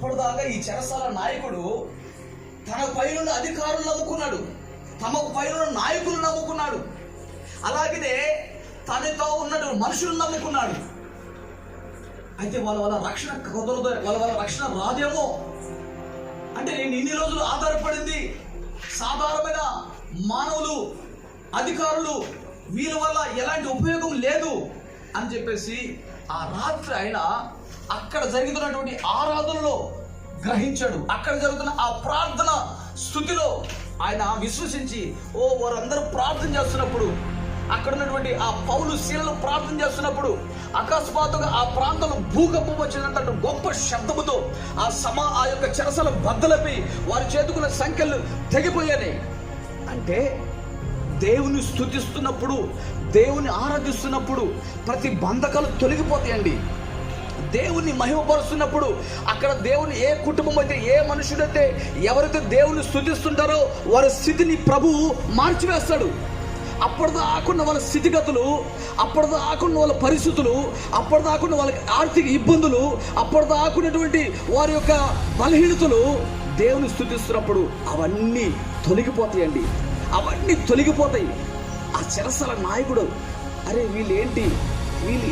అప్పటిదాకా ఈ చెరసాల నాయకుడు తన పైన అధికారులు నమ్ముకున్నాడు, తమకు పైన నాయకులు నమ్ముకున్నాడు, అలాగనే తనతో ఉన్న మనుషులు నమ్ముకున్నాడు. అయితే వాళ్ళ రక్షణ కుదరదు, వాళ్ళ రక్షణ రాదేమో అంటే నేను ఇన్ని రోజులు ఆధారపడింది సాధారణమైన మానవులు, అధికారులు, వీళ్ళ వల్ల ఎలాంటి ఉపయోగం లేదు అని చెప్పేసి ఆ రాత్రి ఆయన అక్కడ జరుగుతున్నటువంటి ఆరాధనలో గ్రహించాడు. అక్కడ జరుగుతున్న ఆ ప్రార్థన స్థుతిలో ఆయన విశ్వసించి వారందరూ ప్రార్థన చేస్తున్నప్పుడు, అక్కడ ఉన్నటువంటి ఆ పౌలు శీలలు ప్రార్థన చేస్తున్నప్పుడు అకస్మాత్తుగా ఆ ప్రాంతంలో భూకంపం వచ్చినంత గొప్ప శబ్దముతో ఆ యొక్క చెరసల బద్దలపై వారి చేతుకున్న సంఖ్యలు తెగిపోయాయి. అంటే దేవుని స్తుతిస్తున్నప్పుడు, దేవుని ఆరాధిస్తున్నప్పుడు ప్రతి బంధకాలు తొలగిపోతాయండి. దేవుని మహిమపరుస్తున్నప్పుడు అక్కడ దేవుని ఏ కుటుంబం అయితే, ఏ మనుషుడైతే, ఎవరైతే దేవుని స్తుతిస్తుంటారో వారి స్థితిని ప్రభువు మార్చివేస్తాడు. అప్పటిదాకున్న వాళ్ళ స్థితిగతులు, అప్పటిదాకున్న వాళ్ళ పరిస్థితులు, అప్పటిదాకున్న వాళ్ళ ఆర్థిక ఇబ్బందులు, అప్పటిదాకున్నటువంటి వారి యొక్క బలహీనతలు దేవుని స్తుతిస్తున్నప్పుడు అవన్నీ తొలగిపోతాయండి. అవన్నీ తొలగిపోతాయి. ఆ చెరసల నాయకుడు, అరే వీళ్ళు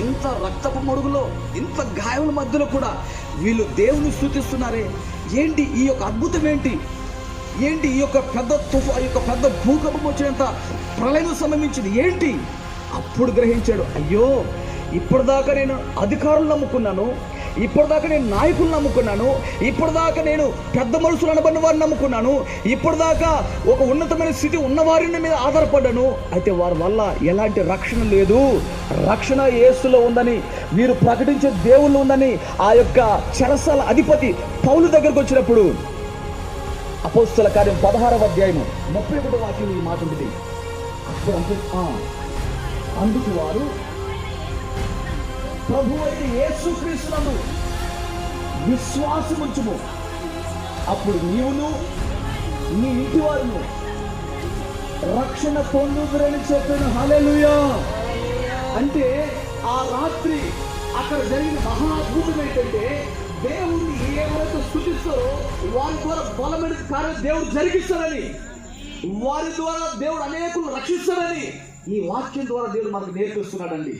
ఇంత రక్తపు మడుగులో, ఇంత గాయముల మధ్యలో కూడా వీళ్ళు దేవుని స్తుతిస్తున్నారే, ఏంటి ఈ యొక్క అద్భుతం, ఏంటి ఈ యొక్క పెద్ద భూకంపం వచ్చినంత ప్రళయం సంభవించింది ఏంటి? అప్పుడు గ్రహించాడు, అయ్యో ఇప్పటిదాకా నేను అధికారులు నమ్ముకున్నాను, ఇప్పటిదాకా నేను నాయకులు నమ్ముకున్నాను, ఇప్పటిదాకా నేను పెద్ద మనుషులు అనబడిన వారిని నమ్ముకున్నాను, ఇప్పటిదాకా ఒక ఉన్నతమైన స్థితి ఉన్నవారిని మీద ఆధారపడ్డాను. అయితే వారి వల్ల ఎలాంటి రక్షణ లేదు, రక్షణ యేసులో ఉందని, వీరు ప్రకటించే దేవుళ్ళు ఉందని ఆ యొక్క చెరసాల అధిపతి పౌలు దగ్గరకు వచ్చినప్పుడు అపోస్తల కార్యం 16వ అధ్యాయము 31వ వాక్యం ఈ మాట ఉంటుంది. అందుకు వారు ప్రభు అయితే యేసుక్రీస్తునందు విశ్వాసముంచుము, అప్పుడు నీవును నీ ఇంటి వారును రక్షణ పొందుదురని చెప్పిన. హల్లెలూయా. అంటే ఆ రాత్రి అక్కడ జరిగిన మహా అద్భుతం ఏంటంటే, దేవుణ్ణి ఎవరైతే స్తుతిస్తారో వారి ద్వారా బలమైన కార్యం దేవుడు జరిగిస్తారని, వారి ద్వారా దేవుడు అనేకులు రక్షిస్తారని ఈ వాక్యం ద్వారా దేవుడు మనకు నేర్పిస్తున్నాడండి.